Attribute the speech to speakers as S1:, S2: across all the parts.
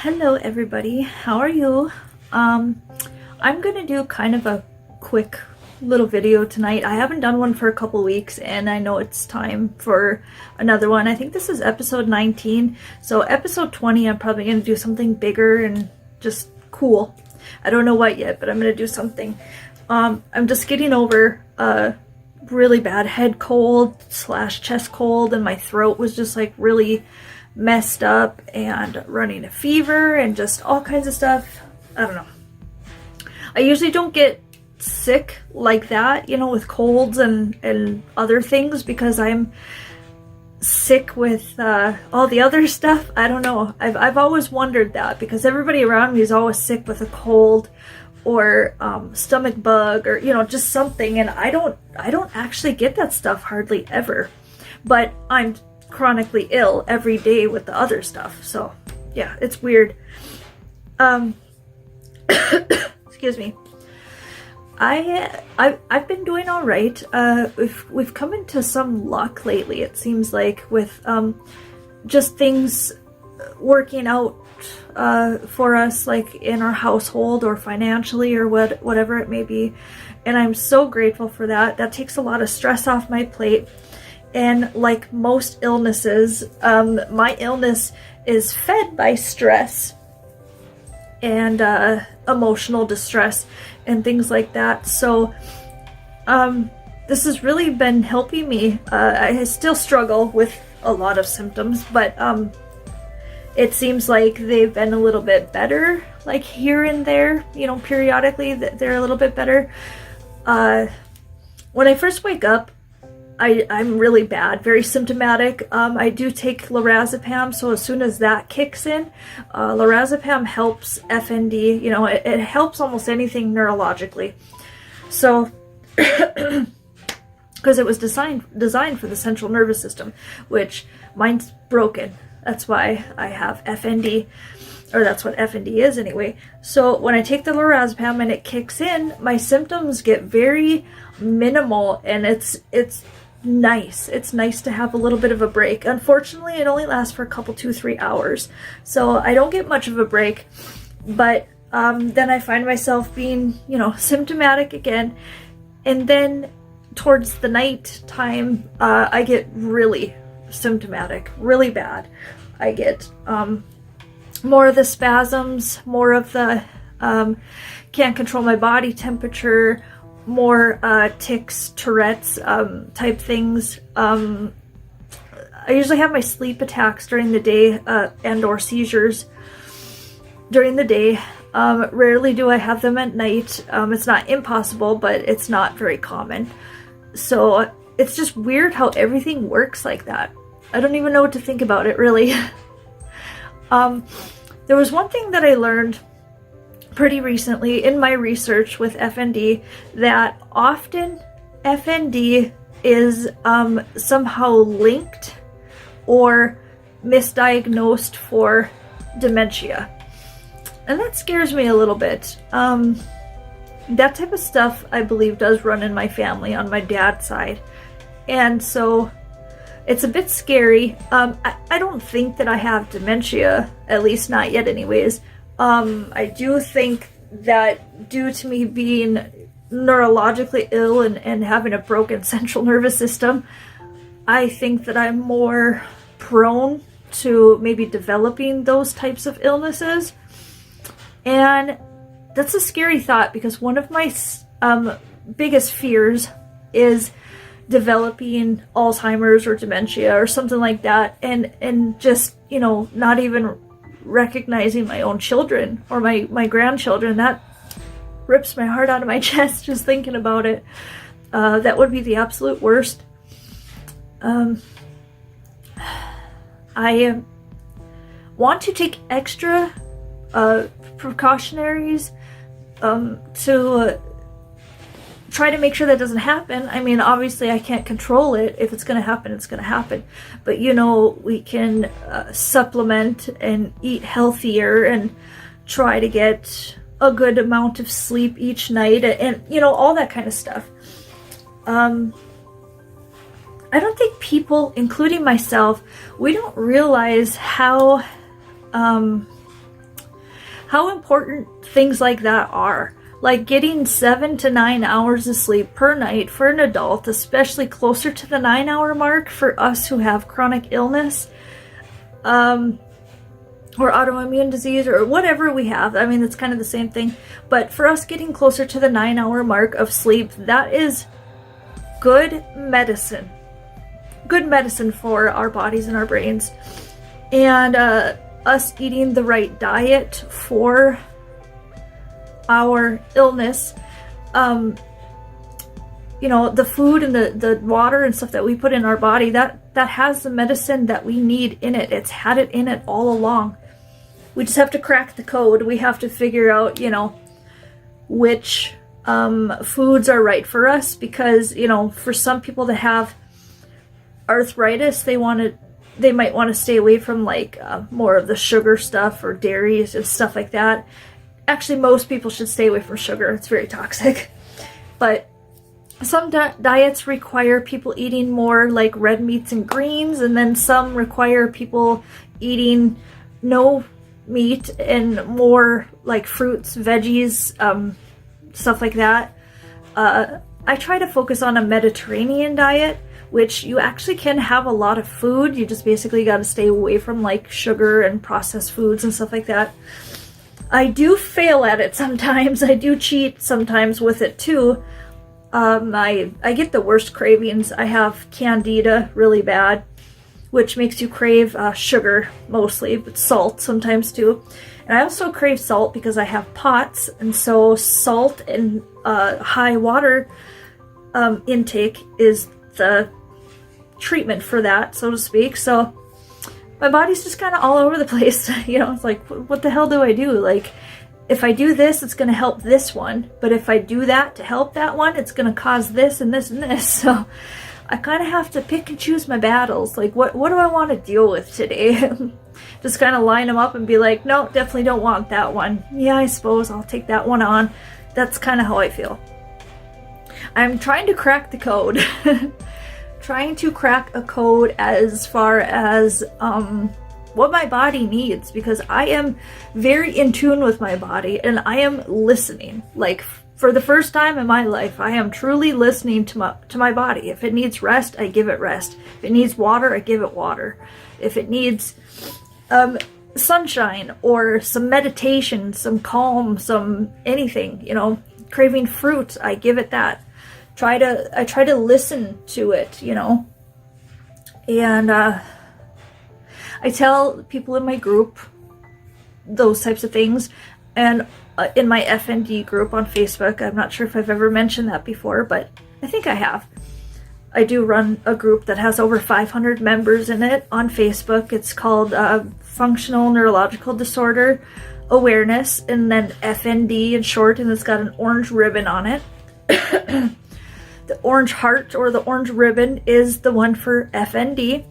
S1: Hello everybody, how are you? I'm gonna do kind of a quick little video tonight. I haven't done one for a couple weeks and I know it's time for another one. I think this is episode 19, so episode 20 I'm probably gonna do something bigger and just cool. I don't know what yet, but I'm gonna do something. I'm just getting over a really bad head cold / chest cold, and my throat was just like really messed up and running a fever and just all kinds of stuff. I don't know. I usually don't get sick like that, you know, with colds and other things, because I'm sick with all the other stuff. I don't know. I've always wondered that, because everybody around me is always sick with a cold or stomach bug or, you know, just something, and I don't actually get that stuff hardly ever. But I'm chronically ill every day with the other stuff, so yeah, it's weird. Excuse me. I've been doing all right. We've come into some luck lately, it seems like, with just things working out for us, like in our household or financially or whatever it may be, and I'm so grateful for that. That takes a lot of stress off my plate. And like most illnesses, my illness is fed by stress and emotional distress and things like that. So this has really been helping me. I still struggle with a lot of symptoms, but it seems like they've been a little bit better, like here and there, you know, periodically they're a little bit better. When I first wake up, I'm really bad, very symptomatic. I do take lorazepam, so as soon as that kicks in, lorazepam helps FND, you know, it helps almost anything neurologically. So, because it was designed for the central nervous system, which mine's broken. That's why I have FND, or that's what FND is anyway. So when I take the lorazepam and it kicks in, my symptoms get very minimal, and it's nice. It's nice to have a little bit of a break. Unfortunately, it only lasts for a couple, 2-3 hours. So I don't get much of a break, but then I find myself being, you know, symptomatic again. And then towards the night time, I get really symptomatic, really bad. I get more of the spasms, more of the can't control my body temperature, more tics, Tourette's type things. I usually have my sleep attacks during the day and or seizures during the day. Rarely do I have them at night. It's not impossible, but it's not very common. So it's just weird how everything works like that. I don't even know what to think about it, really. There was one thing that I learned pretty recently in my research with FND, that often FND is somehow linked or misdiagnosed for dementia. And that scares me a little bit. That type of stuff, I believe, does run in my family on my dad's side. And so it's a bit scary. I don't think that I have dementia, at least not yet anyways. I do think that due to me being neurologically ill and having a broken central nervous system, I think that I'm more prone to maybe developing those types of illnesses. And that's a scary thought, because one of my biggest fears is developing Alzheimer's or dementia or something like that, and just, you know, not even recognizing my own children or my grandchildren. That rips my heart out of my chest just thinking about it. That would be the absolute worst. I want to take extra precautionaries to try to make sure that doesn't happen. I mean, obviously I can't control it. If it's going to happen, it's going to happen. But, you know, we can supplement and eat healthier and try to get a good amount of sleep each night and, you know, all that kind of stuff. I don't think people, including myself, we don't realize how how important things like that are. Like getting 7 to 9 hours of sleep per night for an adult, especially closer to the 9-hour mark for us who have chronic illness, or autoimmune disease, or whatever we have. I mean, it's kind of the same thing. But for us getting closer to the 9-hour mark of sleep, that is good medicine. Good medicine for our bodies and our brains. And us eating the right diet for our illness, you know, the food and the water and stuff that we put in our body, that has the medicine that we need in it. It's had it in it all along. We just have to crack the code. We have to figure out, you know, which foods are right for us, because, you know, for some people that have arthritis, they might want to stay away from like more of the sugar stuff or dairies and stuff like that. Actually, most people should stay away from sugar. It's very toxic. But some diets require people eating more like red meats and greens, and then some require people eating no meat and more like fruits, veggies, stuff like that. I try to focus on a Mediterranean diet, which you actually can have a lot of food. You just basically got to stay away from like sugar and processed foods and stuff like that. I do fail at it sometimes. I do cheat sometimes with it too. I get the worst cravings. I have candida really bad, which makes you crave sugar mostly, but salt sometimes too. And I also crave salt because I have POTS, and so salt and high water intake is the treatment for that, so to speak. So my body's just kind of all over the place. You know, it's like, what the hell do I do? Like, if I do this, it's going to help this one. But if I do that to help that one, it's going to cause this and this and this. So I kind of have to pick and choose my battles. Like, what do I want to deal with today? Just kind of line them up and be like, no, definitely don't want that one. Yeah, I suppose I'll take that one on. That's kind of how I feel. I'm trying to crack the code. Trying to crack a code as far as what my body needs, because I am very in tune with my body and I am listening. Like, for the first time in my life, I am truly listening to my body. If it needs rest, I give it rest. If it needs water, I give it water. If it needs sunshine or some meditation, some calm, some anything, you know, craving fruit, I give it that. I try to listen to it, you know, and I tell people in my group those types of things. And in my FND group on Facebook, I'm not sure if I've ever mentioned that before, but I think I have. I do run a group that has over 500 members in it on Facebook. It's called Functional Neurological Disorder Awareness, and then FND in short, and it's got an orange ribbon on it. The orange heart or the orange ribbon is the one for FND.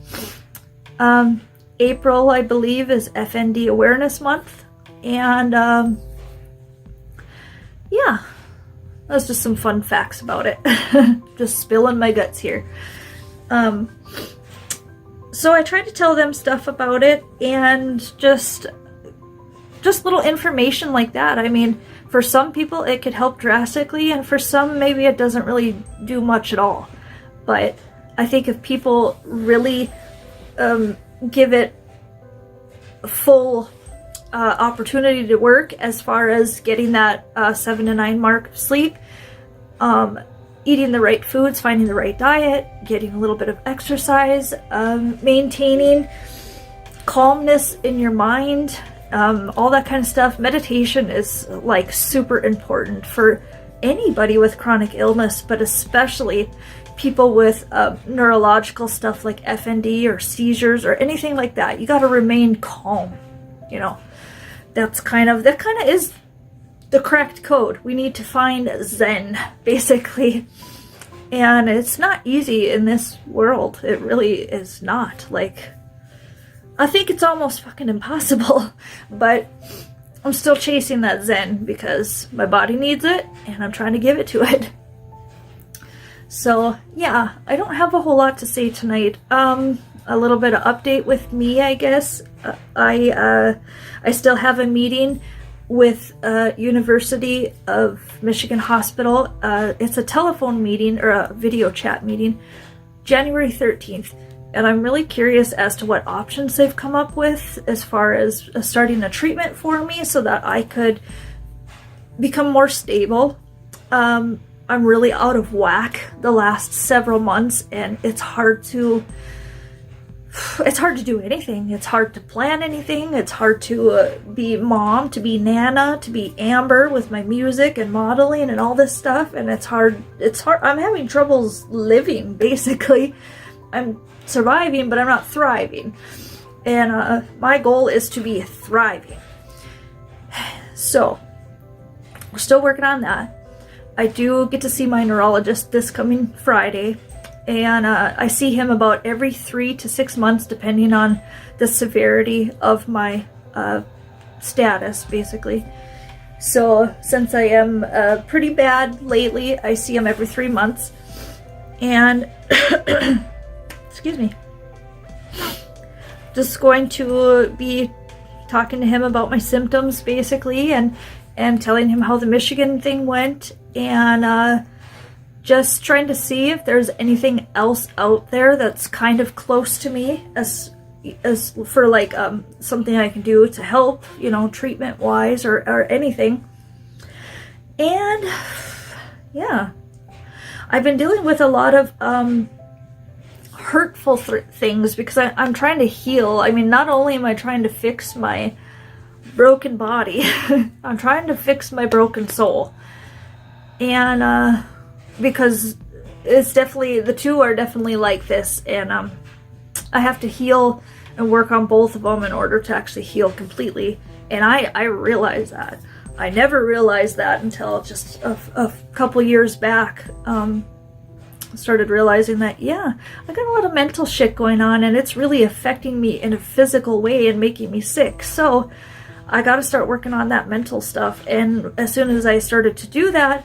S1: April, I believe, is FND Awareness Month. And yeah, that's just some fun facts about it. Just spilling my guts here. So I try to tell them stuff about it, and just little information like that. I mean, for some people it could help drastically, and for some maybe it doesn't really do much at all. But I think if people really give it a full opportunity to work as far as getting that 7 to 9 mark of sleep, eating the right foods, finding the right diet, getting a little bit of exercise, maintaining calmness in your mind, all that kind of stuff. Meditation is like super important for anybody with chronic illness, but especially people with neurological stuff like FND or seizures or anything like that. You got to remain calm, you know. That kind of is the correct code. We need to find Zen, basically. And it's not easy in this world. It really is not. Like, I think it's almost fucking impossible. But I'm still chasing that Zen because my body needs it and I'm trying to give it to it. So, yeah, I don't have a whole lot to say tonight. a little bit of update with me, I guess. I still have a meeting with University of Michigan Hospital. It's a telephone meeting or a video chat meeting, January 13th. And I'm really curious as to what options they've come up with as far as starting a treatment for me so that I could become more stable. I'm really out of whack the last several months, and it's hard to do anything. It's hard to plan anything. It's hard to be mom, to be Nana, to be Amber with my music and modeling and all this stuff. And it's hard. I'm having troubles living, basically. I'm surviving, but I'm not thriving. And my goal is to be thriving. So we're still working on that. I do get to see my neurologist this coming Friday. And I see him about every 3 to 6 months, depending on the severity of my status, basically. So since I am pretty bad lately, I see him every 3 months. And, excuse me, just going to be talking to him about my symptoms, basically, and telling him how the Michigan thing went, and just trying to see if there's anything else out there that's kind of close to me as for like something I can do to help, you know, treatment wise or anything. And yeah, I've been dealing with a lot of hurtful things because I'm trying to heal. I mean, not only am I trying to fix my broken body, I'm trying to fix my broken soul. And because it's definitely, the two are definitely like this, and I have to heal and work on both of them in order to actually heal completely. And I realize that. I never realized that until just a couple years back. Started realizing that, yeah, I got a lot of mental shit going on, and it's really affecting me in a physical way and making me sick. So I got to start working on that mental stuff. And as soon as I started to do that,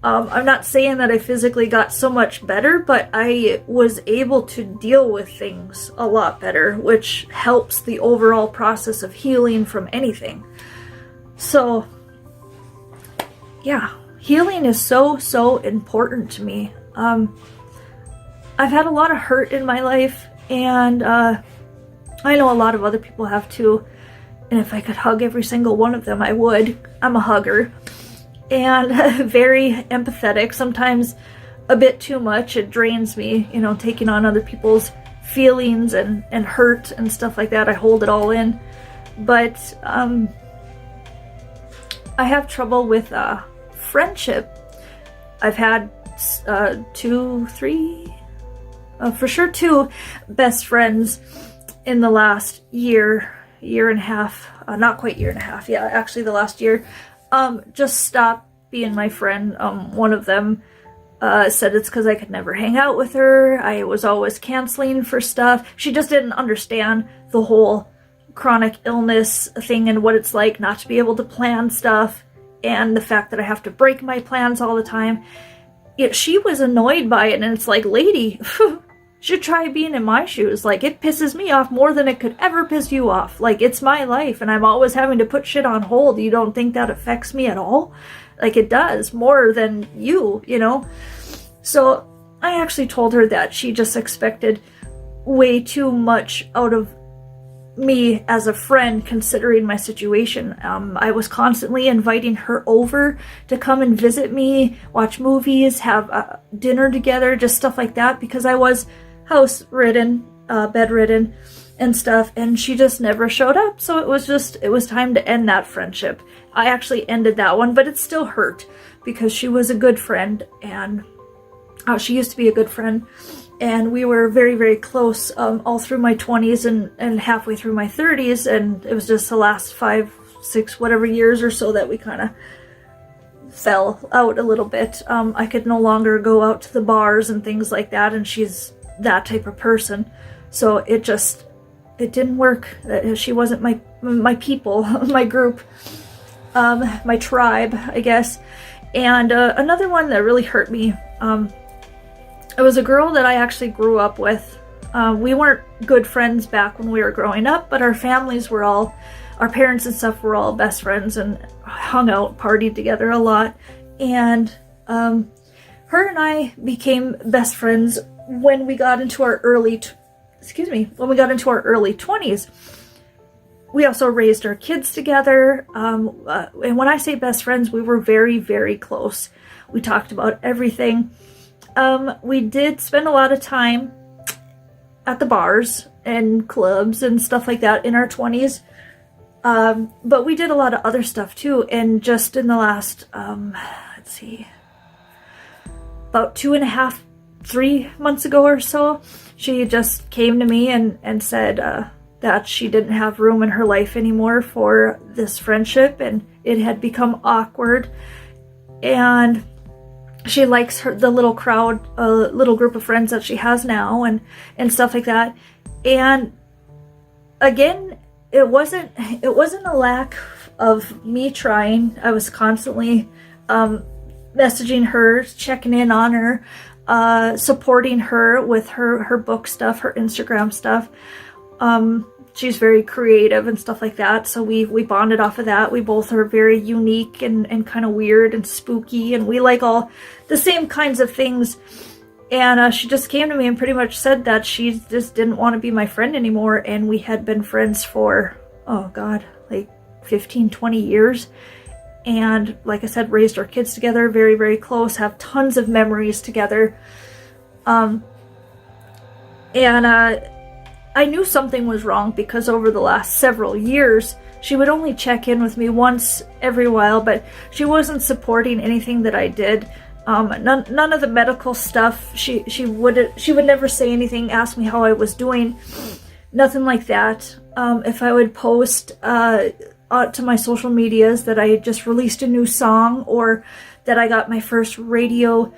S1: I'm not saying that I physically got so much better, but I was able to deal with things a lot better, which helps the overall process of healing from anything. So, yeah, healing is so important to me. I've had a lot of hurt in my life, and I know a lot of other people have too. And if I could hug every single one of them, I would. I'm a hugger. And very empathetic, sometimes a bit too much. It drains me, you know, taking on other people's feelings and hurt and stuff like that. I hold it all in. But I have trouble with friendship. I've had 2, 3, for sure 2 best friends in the last year and a half. Not quite year and a half, yeah, actually the last year. Just stopped being my friend. One of them said it's because I could never hang out with her. I was always canceling for stuff. She just didn't understand the whole chronic illness thing and what it's like not to be able to plan stuff, and the fact that I have to break my plans all the time. She was annoyed by it, and it's like, lady, should try being in my shoes. Like, it pisses me off more than it could ever piss you off. Like, it's my life, and I'm always having to put shit on hold. You don't think that affects me at all? Like, it does, more than you know? So I actually told her that she just expected way too much out of me as a friend, considering my situation. I was constantly inviting her over to come and visit me, watch movies, have dinner together, just stuff like that, because I was house-ridden, bedridden, and stuff, and she just never showed up. So it was time to end that friendship. I actually ended that one, but it still hurt because she was a good friend, and she used to be a good friend, and we were very, very close all through my 20s and halfway through my 30s, and it was just the last 5, 6, whatever years or so that we kind of fell out a little bit. I could no longer go out to the bars and things like that, and she's that type of person, so it didn't work. She wasn't my people, my group, my tribe, I guess. And another one that really hurt me, it was a girl that I actually grew up with. We weren't good friends back when we were growing up, but our parents and stuff were all best friends and hung out, partied together a lot. And her and I became best friends when we got into our early 20s. We also raised our kids together. And when I say best friends, we were very, very close. We talked about everything. We did spend a lot of time at the bars and clubs and stuff like that in our 20s. But we did a lot of other stuff too. And just in the last, about 2.5, 3 months ago or so, she just came to me and said that she didn't have room in her life anymore for this friendship, and it had become awkward. And she likes the little crowd, little group of friends that she has now, and stuff like that. And again, it wasn't a lack of me trying. I was constantly messaging her, checking in on her, supporting her with her book stuff, her Instagram stuff. She's very creative and stuff like that, so we bonded off of that. We both are very unique and kind of weird and spooky, and we like all the same kinds of things. And she just came to me and pretty much said that she just didn't want to be my friend anymore, and we had been friends for, like 15, 20 years. And like I said, raised our kids together, very, very close, have tons of memories together. I knew something was wrong because over the last several years, she would only check in with me once every while, but she wasn't supporting anything that I did. None of the medical stuff. She would never say anything, ask me how I was doing, nothing like that. If I would post to my social medias that I just released a new song, or that I got my first radio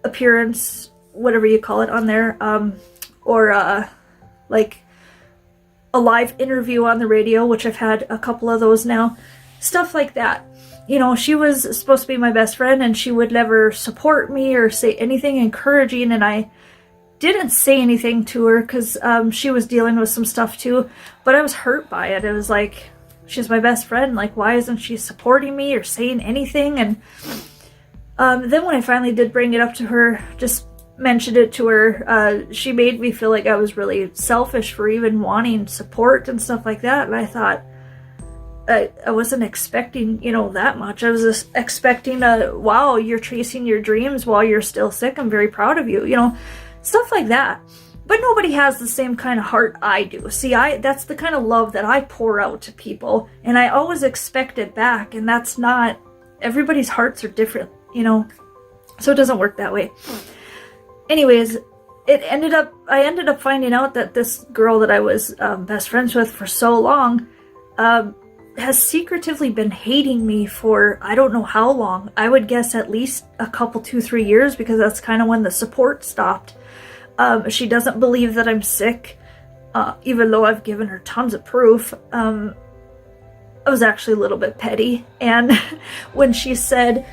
S1: appearance, whatever you call it, on there, or like a live interview on the radio, which I've had a couple of those now, stuff like that. She was supposed to be my best friend, and she would never support me or say anything encouraging, and I didn't say anything to her because she was dealing with some stuff too, but I was hurt by it. It was like, she's my best friend, like, why isn't she supporting me or saying anything? And then when I finally did bring it up to her, just mentioned it to her, she made me feel like I was really selfish for even wanting support and stuff like that. And I thought, I wasn't expecting, that much. I was just expecting wow, you're chasing your dreams while you're still sick. I'm very proud of you, stuff like that. But nobody has the same kind of heart I do. See, that's the kind of love that I pour out to people, and I always expect it back, and that's not, everybody's hearts are different, so it doesn't work that way. Anyways, I ended up finding out that this girl that I was best friends with for so long has secretively been hating me for I don't know how long. I would guess at least a couple, 2-3 years, because that's kind of when the support stopped. She doesn't believe that I'm sick, even though I've given her tons of proof. I was actually a little bit petty, and when she said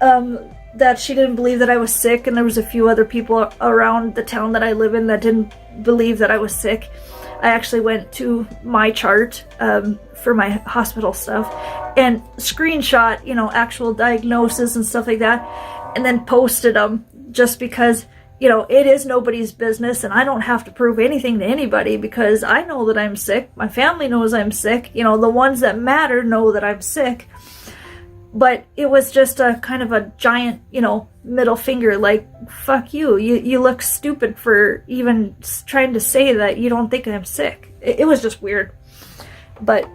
S1: that she didn't believe that I was sick, and there was a few other people around the town that I live in that didn't believe that I was sick, I actually went to my chart for my hospital stuff and screenshot, actual diagnosis and stuff like that, and then posted them, just because it is nobody's business, and I don't have to prove anything to anybody, because I know that I'm sick. My family knows I'm sick. The ones that matter know that I'm sick. But it was just a kind of a giant, middle finger, like, fuck you. You look stupid for even trying to say that you don't think I'm sick. It was just weird. But,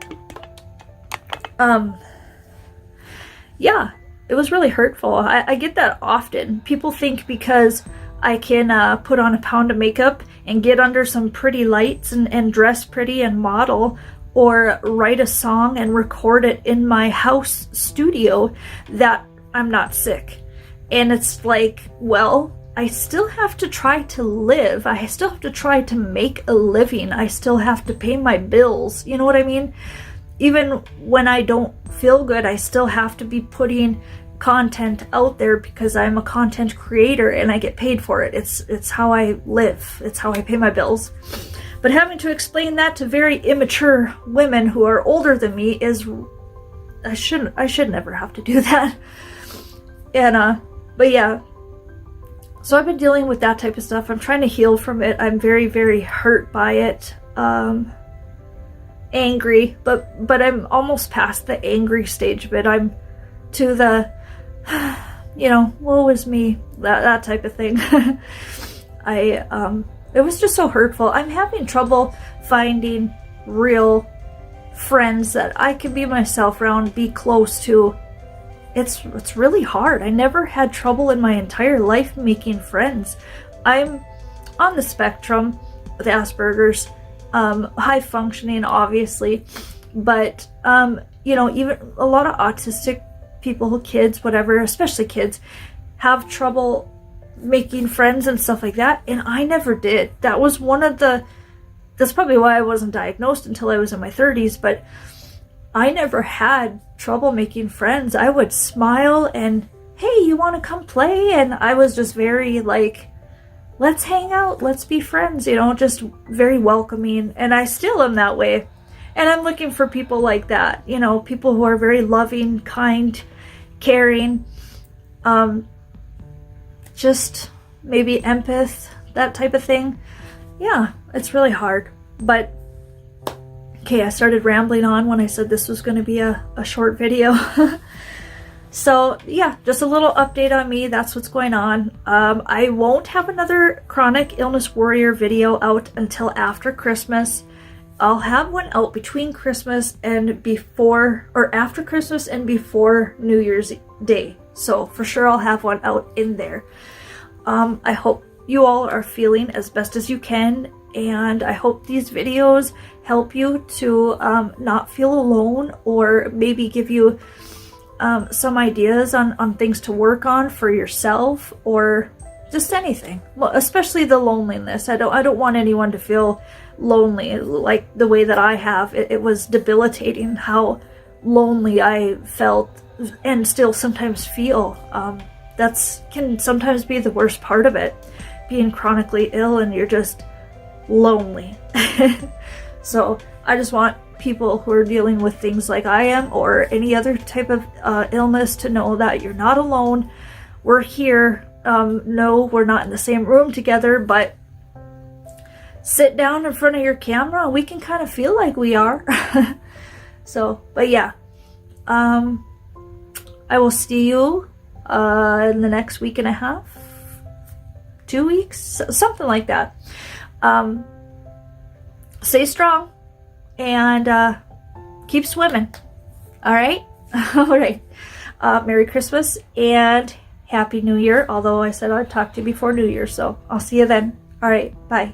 S1: yeah, it was really hurtful. I get that often. People think because I can put on a pound of makeup and get under some pretty lights and dress pretty and model, or write a song and record it in my house studio, that I'm not sick. And it's like, well, I still have to try to live. I still have to try to make a living. I still have to pay my bills. You know what I mean? Even when I don't feel good, I still have to be putting content out there because I'm a content creator and I get paid for it. It's how I live. It's how I pay my bills. But having to explain that to very immature women who are older than me is, I should never have to do that. And but yeah, so I've been dealing with that type of stuff. I'm trying to heal from it. I'm very, very hurt by it. Angry, but I'm almost past the angry stage of it. I'm to the, woe is me, that type of thing. It was just so hurtful. I'm having trouble finding real friends that I can be myself around, be close to. It's really hard. I never had trouble in my entire life making friends. I'm on the spectrum with Asperger's, high functioning, obviously, but even a lot of autistic people, kids, whatever, especially kids, have trouble making friends and stuff like that, and I never did. That's probably why I wasn't diagnosed until I was in my 30s, but I never had trouble making friends. I would smile and, hey, you want to come play? And I was just very like, let's hang out, let's be friends, just very welcoming. And I still am that way. And I'm looking for people like that, people who are very loving, kind, caring, just maybe empath, that type of thing. Yeah, it's really hard. But okay, I started rambling on when I said this was going to be a short video. So yeah, just a little update on me. That's what's going on. I won't have another chronic illness warrior video out until after Christmas. I'll have one out between Christmas and before, or after Christmas and before New Year's Day. So for sure I'll have one out in there. I hope you all are feeling as best as you can, and I hope these videos help you to not feel alone, or maybe give you some ideas on things to work on for yourself, or just anything. Well, especially the loneliness. I don't want anyone to feel lonely like the way that I have. It was debilitating how lonely I felt and still sometimes feel. That's can sometimes be the worst part of it, being chronically ill and you're just lonely. So I just want people who are dealing with things like I am, or any other type of illness, to know that you're not alone. We're here. No, we're not in the same room together, but sit down in front of your camera and we can kind of feel like we are. So, but yeah, I will see you in the next week and a half, 2 weeks, something like that. Stay strong and keep swimming. All right. All right. Merry Christmas and Happy New Year. Although I said I'd talk to you before New Year, so I'll see you then. All right. Bye.